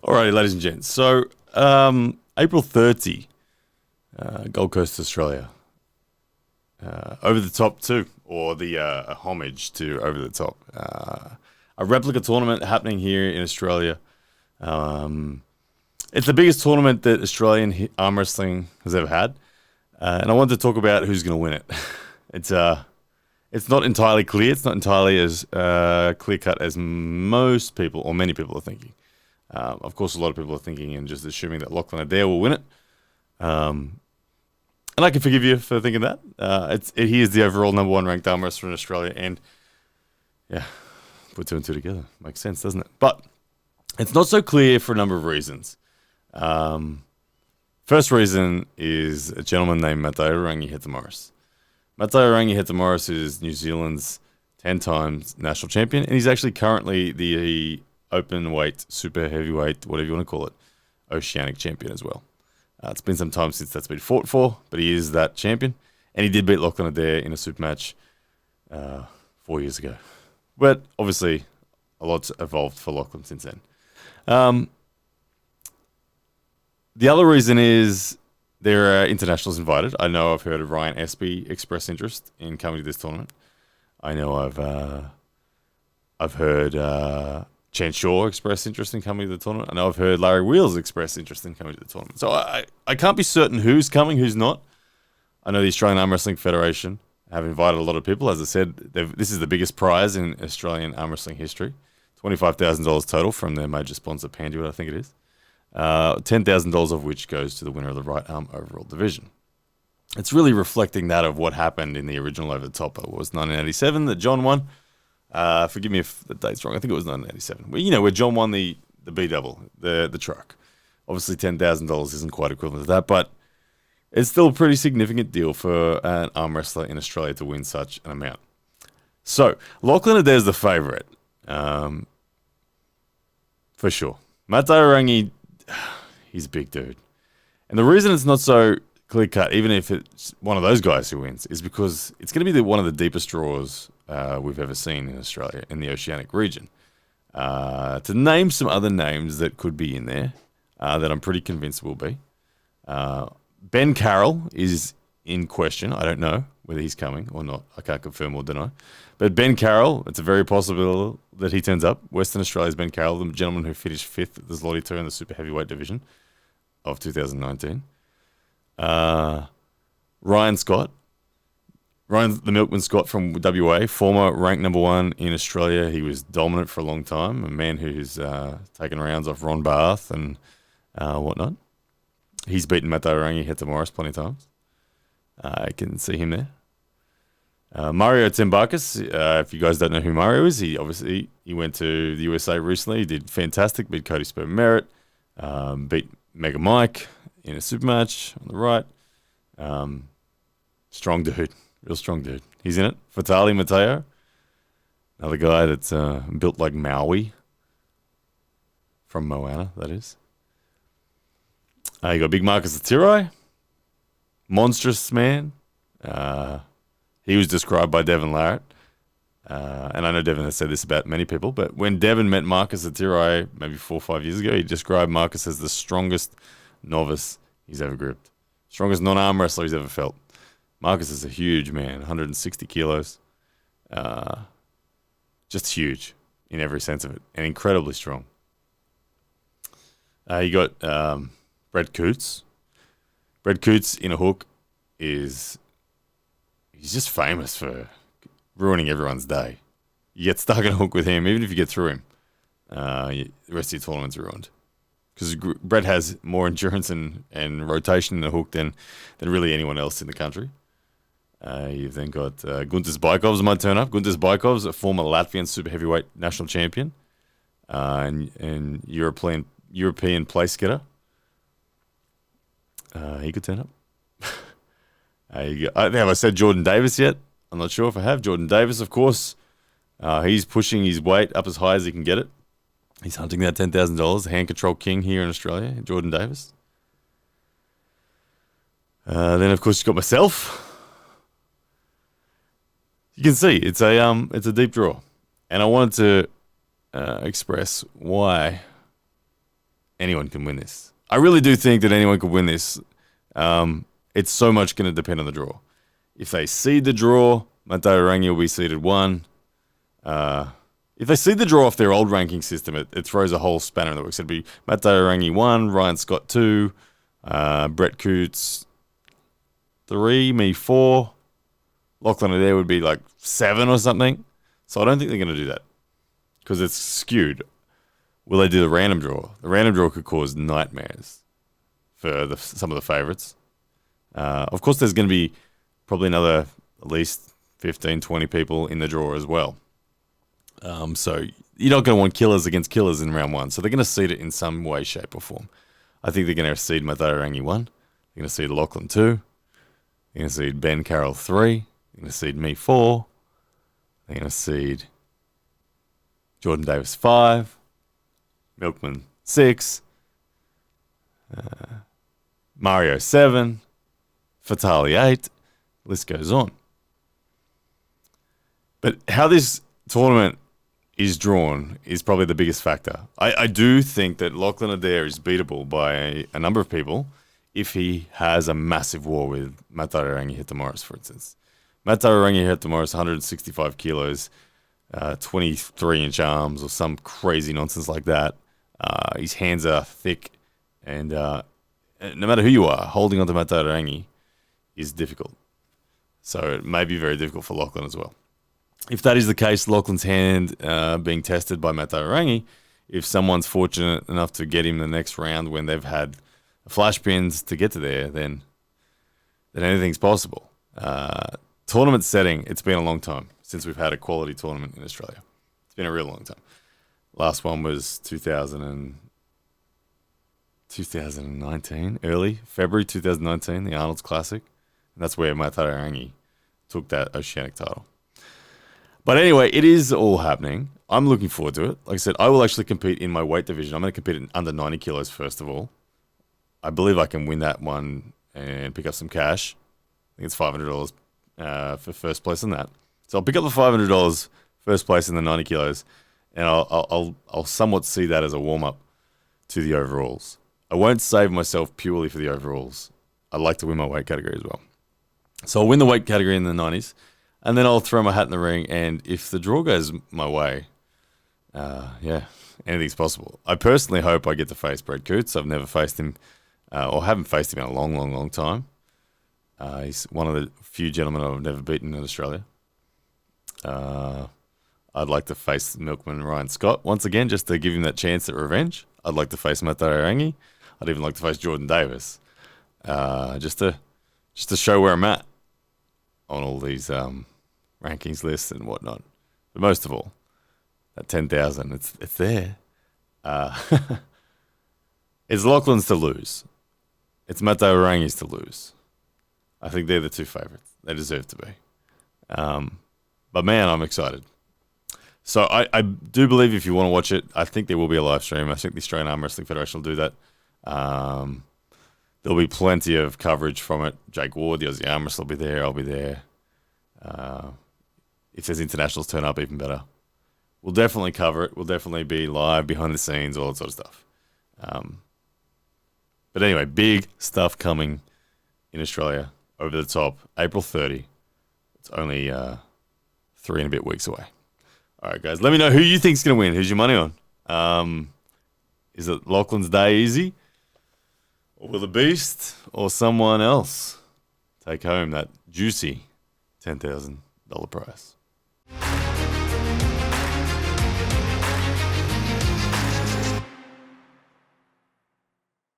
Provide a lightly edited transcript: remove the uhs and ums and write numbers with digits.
Alrighty, ladies and gents. So, April 30, Gold Coast, Australia. Over the Top 2, or the homage to Over the Top. A replica tournament happening here in Australia. It's the biggest tournament that Australian arm wrestling has ever had. And I wanted to talk about who's going to win it. It's not entirely clear. It's not entirely as clear-cut as most people, or many people, are thinking. Of course, a lot of people are thinking and just assuming that Lachlan Adair will win it. And I can forgive you for thinking that. He is the overall number one ranked arm wrestler in Australia. And, yeah, put two and two together. Makes sense, doesn't it? But it's not so clear for a number of reasons. First reason is a gentleman named Mateo Rangi Hetamoris. Mateo Rangi Hetamoris is New Zealand's 10 times national champion. And he's actually currently the open weight, super heavyweight, whatever you want to call it, Oceanic champion as well. It's been some time since that's been fought for, but he is that champion. And he did beat Lachlan Adair in a super match 4 years ago. But obviously, a lot's evolved for Lachlan since then. The other reason is there are internationals invited. I know I've heard of Ryan Espy express interest in coming to this tournament. I know I've heard Chan Shaw express interest in coming to the tournament. I know I've heard Larry Wheels express interest in coming to the tournament. So I can't be certain who's coming, who's not. I know the Australian Arm Wrestling Federation have invited a lot of people. As I said, this is the biggest prize in Australian arm wrestling history. $25,000 total from their major sponsor, Panduit, I think it is. $10,000 of which goes to the winner of the right arm overall division. It's really reflecting that of what happened in the original Over the Top. It was 1987 that John won. Forgive me if the date's wrong. I think it was 1987. Where John won the B-double, the truck. Obviously, $10,000 isn't quite equivalent to that, but it's still a pretty significant deal for an arm wrestler in Australia to win such an amount. So, Lachlan Adair's the favourite, for sure. Mateo Rangi, he's a big dude. And the reason it's not so clear-cut, even if it's one of those guys who wins, is because it's going to be one of the deepest draws we've ever seen in Australia, in the Oceanic region. To name some other names that could be in there, that I'm pretty convinced will be. Ben Carroll is in question. I don't know whether he's coming or not. I can't confirm or deny. But Ben Carroll, it's a very possible that he turns up. Western Australia's Ben Carroll, the gentleman who finished 5th at the Zloty Tour in the super heavyweight division of 2019. Ryan Scott. Ryan the Milkman Scott from WA, former ranked number one in Australia. He was dominant for a long time. A man who's taken rounds off Ron Barth and whatnot. He's beaten Mateo Rangi Hetamoris plenty of times. I can see him there. Mario Tsembakis, if you guys don't know who Mario is, he went to the USA recently. He did fantastic, beat Cody Sperm Merritt, beat Mega Mike in a super match on the right. Strong dude, real strong dude. He's in it. Fatali Mateo, another guy that's built like Maui from Moana, that is. You got Big Marcus Atirai, monstrous man. He was described by Devin Larratt, and I know Devin has said this about many people, but when Devin met Marcus Atirai maybe 4 or 5 years ago, he described Marcus as the strongest novice he's ever gripped. Strongest non-arm wrestler he's ever felt. Marcus is a huge man, 160 kilos. Just huge in every sense of it, and incredibly strong. You got Brett Coots. Brett Coots in a hook he's just famous for ruining everyone's day. You get stuck in a hook with him, even if you get through him, the rest of your tournament's ruined. Because Brett has more endurance and rotation in the hook than really anyone else in the country. You've then got Guntas Baikovs might turn up. Guntas Baikovs, a former Latvian super heavyweight national champion and European place getter. He could turn up. Have I said Jordan Davis yet? I'm not sure if I have. Jordan Davis, of course. He's pushing his weight up as high as he can get it. He's hunting that $10,000. Hand control king here in Australia, Jordan Davis. Then, of course, you've got myself. You can see it's a deep draw. And I wanted to express why anyone can win this. I really do think that anyone could win this. It's so much going to depend on the draw. If they seed the draw, Mateo Rangi will be seeded 1. If they seed the draw off their old ranking system, it throws a whole spanner in the works. It'd be Mateo Rangi 1, Ryan Scott 2, Brett Coots 3, me 4. Lachlan Adair would be like 7 or something. So I don't think they're going to do that because it's skewed. Will they do the random draw? The random draw could cause nightmares for some of the favourites. Of course, there's going to be probably another at least 15, 20 people in the draw as well. So you're not going to want killers against killers in round 1. So they're going to seed it in some way, shape, or form. I think they're going to seed Mateo Rangi 1. They're going to seed Lachlan 2. They're going to seed Ben Carroll 3. They're going to seed me 4. They're going to seed Jordan Davis 5. Milkman 6. Mario 7. Fatali 8. List goes on. But how this tournament is drawn is probably the biggest factor. I do think that Lachlan Adair is beatable by a number of people if he has a massive war with Mateo Rangi Hitamoris, for instance. Mateo Rangi Hitamoris, 165 kilos, 23-inch arms or some crazy nonsense like that. His hands are thick, and no matter who you are, holding onto Mateo Rangi is difficult. So it may be very difficult for Lachlan as well. If that is the case, Lachlan's hand being tested by Mateo Rangi, if someone's fortunate enough to get him the next round when they've had flash pins to get to there, then anything's possible. Tournament setting, it's been a long time since we've had a quality tournament in Australia. It's been a real long time. Last one was 2019, early February 2019, the Arnold's Classic. And that's where Mateo Rangi took that Oceanic title. But anyway, it is all happening. I'm looking forward to it. Like I said, I will actually compete in my weight division. I'm going to compete in under 90 kilos first of all. I believe I can win that one and pick up some cash. I think it's $500 for first place in that. So I'll pick up the $500 first place in the 90 kilos, and I'll somewhat see that as a warm-up to the overalls. I won't save myself purely for the overalls. I'd like to win my weight category as well. So I'll win the weight category in the 90s, and then I'll throw my hat in the ring, and if the draw goes my way, anything's possible. I personally hope I get to face Brett Coots. I've never faced him, or haven't faced him in a long, long, long time. He's one of the few gentlemen I've never beaten in Australia. I'd like to face Milkman Ryan Scott once again, just to give him that chance at revenge. I'd like to face Mateo Rangi. I'd even like to face Jordan Davis, just to show where I'm at on all these rankings lists and whatnot. But most of all, that 10,000, it's there. It's Lachlan's to lose. It's Mateo Rangi's to lose. I think they're the two favourites. They deserve to be. But man, I'm excited. So I do believe if you want to watch it, I think there will be a live stream. I think the Australian Arm Wrestling Federation will do that. There'll be plenty of coverage from it. Jake Ward, the Aussie Arm Wrestler, will be there. I'll be there. If there's internationals turn up, even better. We'll definitely cover it. We'll definitely be live, behind the scenes, all that sort of stuff. But anyway, big stuff coming in Australia over the top. April 30. It's only 3 and a bit weeks away. All right, guys, let me know who you think's going to win. Who's your money on? Is it Lachlan's Day Easy? Or will the Beast or someone else take home that juicy $10,000 prize?